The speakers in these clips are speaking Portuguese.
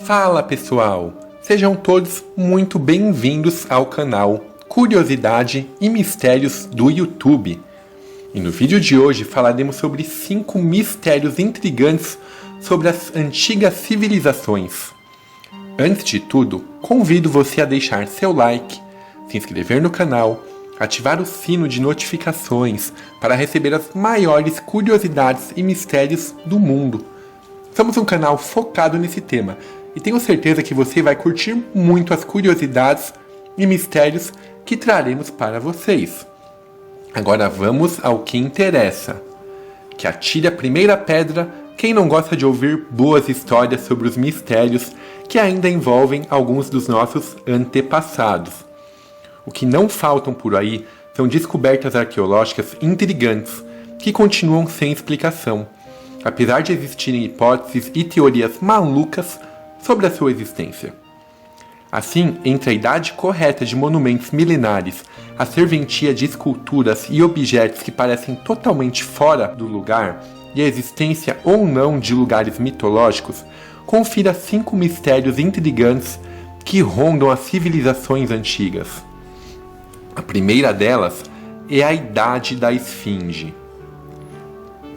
Fala pessoal, sejam todos muito bem-vindos ao canal Curiosidade e Mistérios do YouTube. E no vídeo de hoje falaremos sobre 5 mistérios intrigantes sobre as antigas civilizações. Antes de tudo, convido você a deixar seu like, se inscrever no canal, ativar o sino de notificações para receber as maiores curiosidades e mistérios do mundo. Somos um canal focado nesse tema e tenho certeza que você vai curtir muito as curiosidades e mistérios que traremos para vocês. Agora vamos ao que interessa. Que atire a primeira pedra quem não gosta de ouvir boas histórias sobre os mistérios que ainda envolvem alguns dos nossos antepassados. O que não faltam por aí são descobertas arqueológicas intrigantes que continuam sem explicação, apesar de existirem hipóteses e teorias malucas sobre a sua existência. Assim, entre a idade correta de monumentos milenares, a serventia de esculturas e objetos que parecem totalmente fora do lugar, e a existência ou não de lugares mitológicos, confira 5 mistérios intrigantes que rondam as civilizações antigas. A primeira delas é a Idade da Esfinge.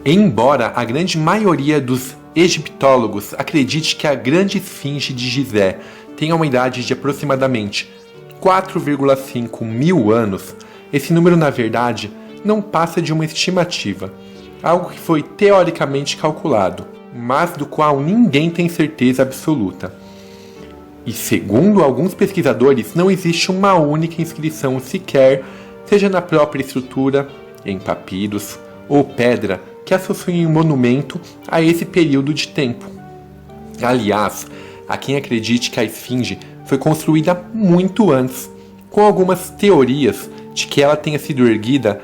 Embora a grande maioria dos egiptólogos acredite que a grande esfinge de Gizé tenha uma idade de aproximadamente 4,5 mil anos, esse número na verdade não passa de uma estimativa, algo que foi teoricamente calculado, mas do qual ninguém tem certeza absoluta. E segundo alguns pesquisadores, não existe uma única inscrição sequer, seja na própria estrutura, em papiros ou pedra, que associem um monumento a esse período de tempo. Aliás, há quem acredite que a esfinge foi construída muito antes, com algumas teorias de que ela tenha sido erguida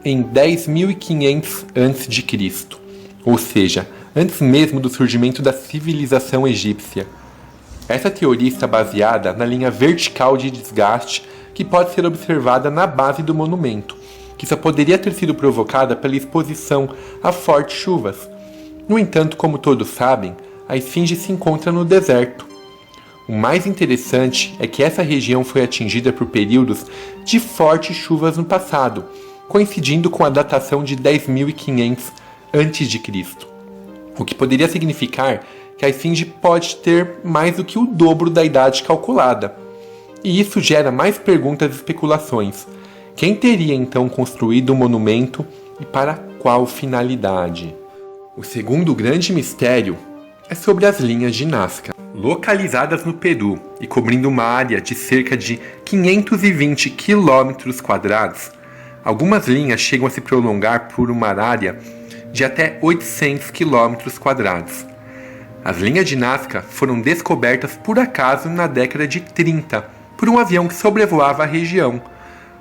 em 10.500 a.C., ou seja, antes mesmo do surgimento da civilização egípcia. Essa teoria está baseada na linha vertical de desgaste que pode ser observada na base do monumento, que só poderia ter sido provocada pela exposição a fortes chuvas. No entanto, como todos sabem, a esfinge se encontra no deserto. O mais interessante é que essa região foi atingida por períodos de fortes chuvas no passado, coincidindo com a datação de 10.500 a.C., o que poderia significar que a esfinge pode ter mais do que o dobro da idade calculada. E isso gera mais perguntas e especulações. Quem teria então construído o monumento e para qual finalidade? O segundo grande mistério é sobre as linhas de Nazca. Localizadas no Peru e cobrindo uma área de cerca de 520 km², algumas linhas chegam a se prolongar por uma área de até 800 km². As linhas de Nazca foram descobertas por acaso na década de 30 por um avião que sobrevoava a região.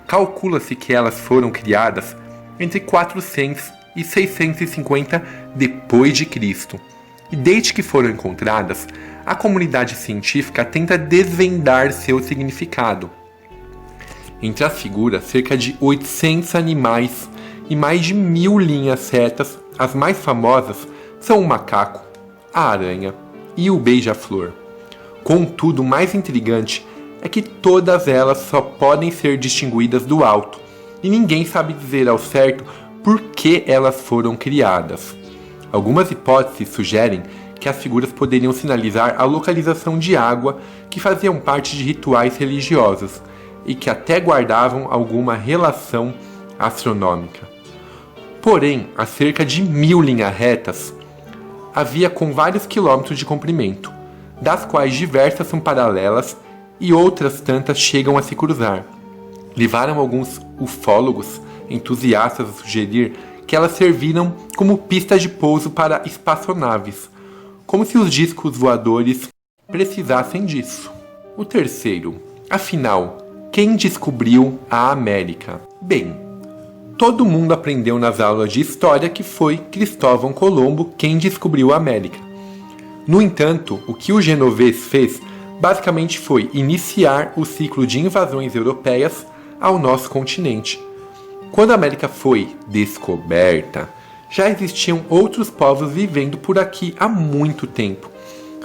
Calcula-se que elas foram criadas entre 400 e 650 d.C. E desde que foram encontradas, a comunidade científica tenta desvendar seu significado. Entre as figuras, cerca de 800 animais e mais de 1.000 linhas retas. As mais famosas são o macaco, a aranha e o beija-flor. Contudo, o mais intrigante é que todas elas só podem ser distinguidas do alto, e ninguém sabe dizer ao certo por que elas foram criadas. Algumas hipóteses sugerem que as figuras poderiam sinalizar a localização de água que faziam parte de rituais religiosos e que até guardavam alguma relação astronômica. Porém, a cerca de 1.000 linhas retas, havia com vários quilômetros de comprimento, das quais diversas são paralelas e outras tantas chegam a se cruzar. Levaram alguns ufólogos entusiastas a sugerir que elas serviram como pistas de pouso para espaçonaves, como se os discos voadores precisassem disso. O terceiro, afinal, quem descobriu a América? Bem, todo mundo aprendeu nas aulas de história que foi Cristóvão Colombo quem descobriu a América. No entanto, o que o genovês fez basicamente foi iniciar o ciclo de invasões europeias ao nosso continente. Quando a América foi descoberta, já existiam outros povos vivendo por aqui há muito tempo,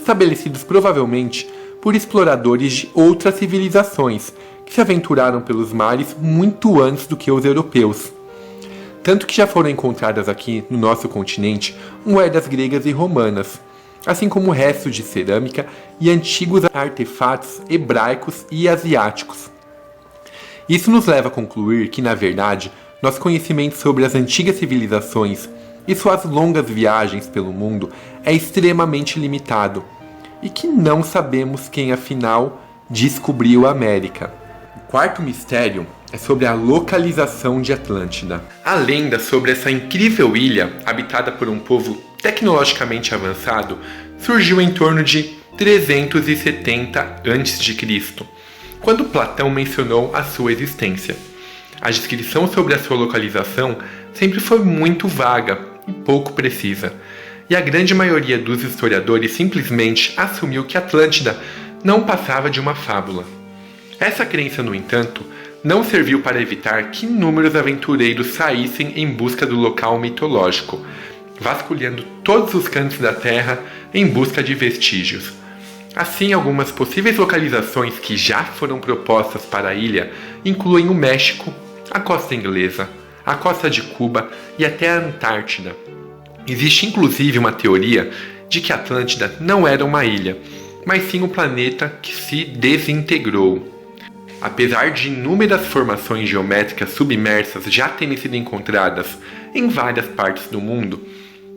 estabelecidos provavelmente por exploradores de outras civilizações que se aventuraram pelos mares muito antes do que os europeus. Tanto que já foram encontradas aqui no nosso continente moedas gregas e romanas, assim como restos de cerâmica e antigos artefatos hebraicos e asiáticos. Isso nos leva a concluir que, na verdade, nosso conhecimento sobre as antigas civilizações e suas longas viagens pelo mundo é extremamente limitado, e que não sabemos quem afinal descobriu a América. O quarto mistério é sobre a localização de Atlântida. A lenda sobre essa incrível ilha, habitada por um povo tecnologicamente avançado, surgiu em torno de 370 a.C., quando Platão mencionou a sua existência. A descrição sobre a sua localização sempre foi muito vaga e pouco precisa, e a grande maioria dos historiadores simplesmente assumiu que Atlântida não passava de uma fábula. Essa crença, no entanto, não serviu para evitar que inúmeros aventureiros saíssem em busca do local mitológico, vasculhando todos os cantos da Terra em busca de vestígios. Assim, algumas possíveis localizações que já foram propostas para a ilha incluem o México, a costa inglesa, a costa de Cuba e até a Antártida. Existe inclusive uma teoria de que Atlântida não era uma ilha, mas sim um planeta que se desintegrou. Apesar de inúmeras formações geométricas submersas já terem sido encontradas em várias partes do mundo,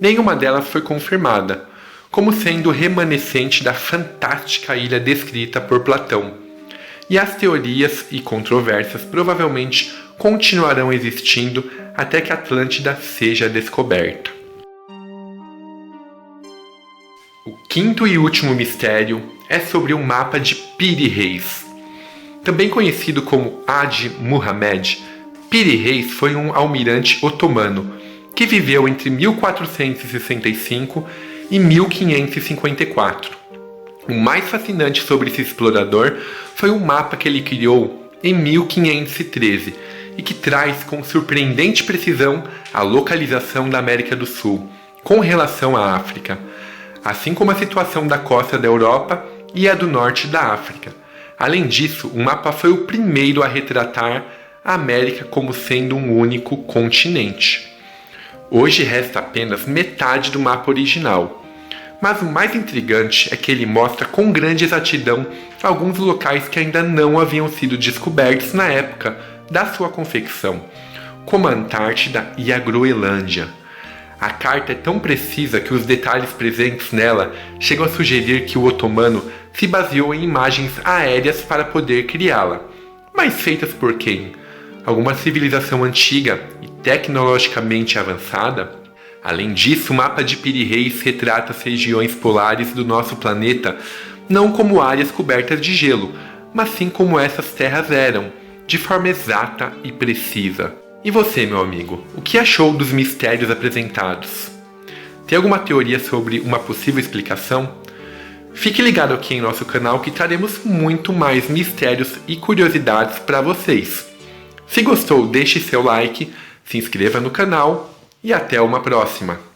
nenhuma delas foi confirmada, como sendo remanescente da fantástica ilha descrita por Platão. E as teorias e controvérsias provavelmente continuarão existindo até que Atlântida seja descoberta. O quinto e último mistério é sobre o mapa de Piri Reis. Também conhecido como Ad Muhammad, Piri Reis foi um almirante otomano que viveu entre 1465 e 1554. O mais fascinante sobre esse explorador foi um mapa que ele criou em 1513 e que traz com surpreendente precisão a localização da América do Sul com relação à África, assim como a situação da costa da Europa e a do norte da África. Além disso, o mapa foi o primeiro a retratar a América como sendo um único continente. Hoje resta apenas metade do mapa original, mas o mais intrigante é que ele mostra com grande exatidão alguns locais que ainda não haviam sido descobertos na época da sua confecção, como a Antártida e a Groenlândia. A carta é tão precisa que os detalhes presentes nela chegam a sugerir que o otomano se baseou em imagens aéreas para poder criá-la. Mas feitas por quem? Alguma civilização antiga e tecnologicamente avançada? Além disso, o mapa de Piri Reis retrata as regiões polares do nosso planeta não como áreas cobertas de gelo, mas sim como essas terras eram, de forma exata e precisa. E você, meu amigo, o que achou dos mistérios apresentados? Tem alguma teoria sobre uma possível explicação? Fique ligado aqui em nosso canal que traremos muito mais mistérios e curiosidades para vocês. Se gostou, deixe seu like, se inscreva no canal e até uma próxima!